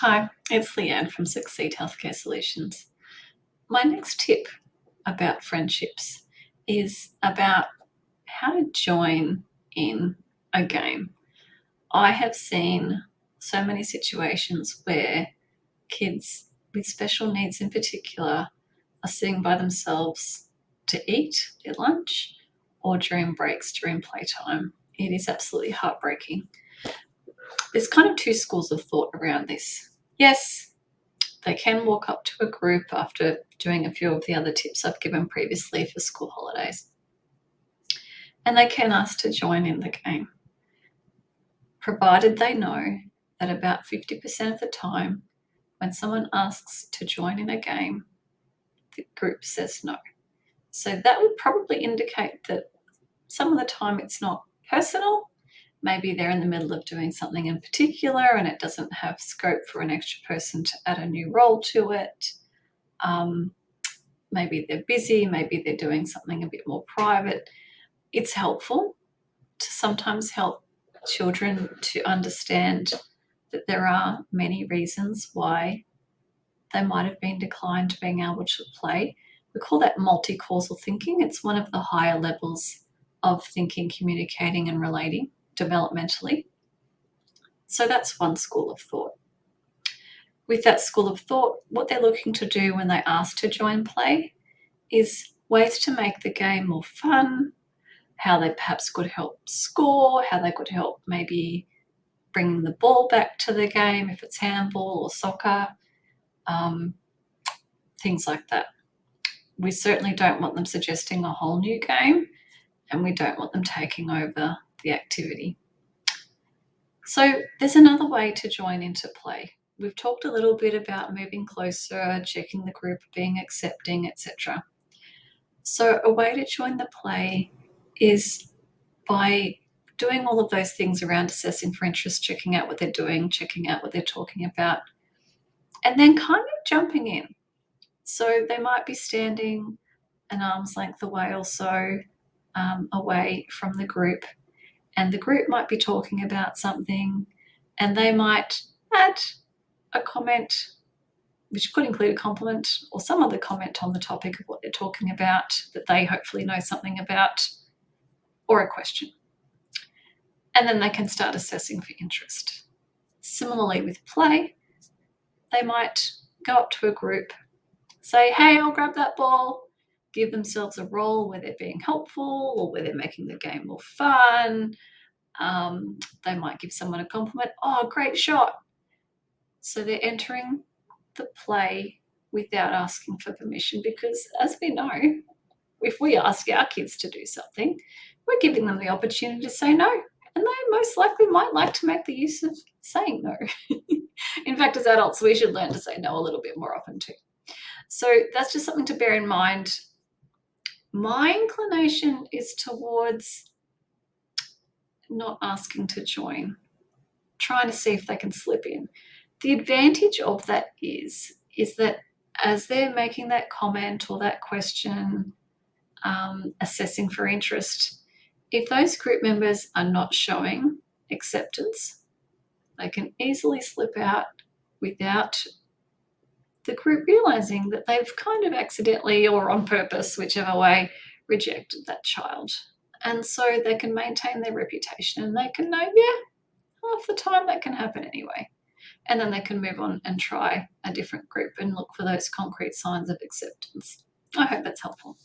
Hi, it's Leanne from Succeed Healthcare Solutions. My next tip about friendships is about how to join in a game. I have seen so many situations where kids with special needs in particular are sitting by themselves to eat their lunch or during breaks during playtime. It is absolutely heartbreaking. There's kind of two schools of thought around this. Yes, they can walk up to a group after doing a few of the other tips I've given previously for school holidays, and they can ask to join in the game, provided they know that about 50% of the time, when someone asks to join in a game, the group says no. So that would probably indicate that some of the time it's not personal. Maybe they're in the middle of doing something in particular and it doesn't have scope for an extra person to add a new role to it. Maybe they're busy, maybe they're doing something a bit more private. It's helpful to sometimes help children to understand that there are many reasons why they might have been declined being able to play. We call that multi-causal thinking. It's one of the higher levels of thinking, communicating, and relating developmentally. So that's one school of thought. With that school of thought, what they're looking to do when they ask to join play is ways to make the game more fun, how they perhaps could help score, how they could help maybe bringing the ball back to the game if it's handball or soccer, things like that. We certainly don't want them suggesting a whole new game, and we don't want them taking over the activity. So there's another way to join into play. We've talked a little bit about moving closer, checking the group, being accepting, etc. So a way to join the play is by doing all of those things around assessing for interest, checking out what they're doing, checking out what they're talking about, and then kind of jumping in. So they might be standing an arm's length away or so away from the group, and the group might be talking about something, and they might add a comment, which could include a compliment or some other comment on the topic of what they're talking about that they hopefully know something about, or a question. And then they can start assessing for interest. Similarly with play, they might go up to a group, say, hey, I'll grab that ball, give themselves a role where they're being helpful or where they're making the game more fun. They might give someone a compliment, oh, great shot. So they're entering the play without asking for permission because, as we know, if we ask our kids to do something, we're giving them the opportunity to say no. And they most likely might like to make the use of saying no. In fact, as adults, we should learn to say no a little bit more often too. So that's just something to bear in mind. My inclination is towards not asking to join, trying to see if they can slip in. The advantage of that is that as they're making that comment or that question, assessing for interest, if those group members are not showing acceptance, they can easily slip out without the group realizing that they've kind of accidentally or on purpose, whichever way, rejected that child. And so they can maintain their reputation and they can know, yeah, half the time that can happen anyway. And then they can move on and try a different group and look for those concrete signs of acceptance. I hope that's helpful.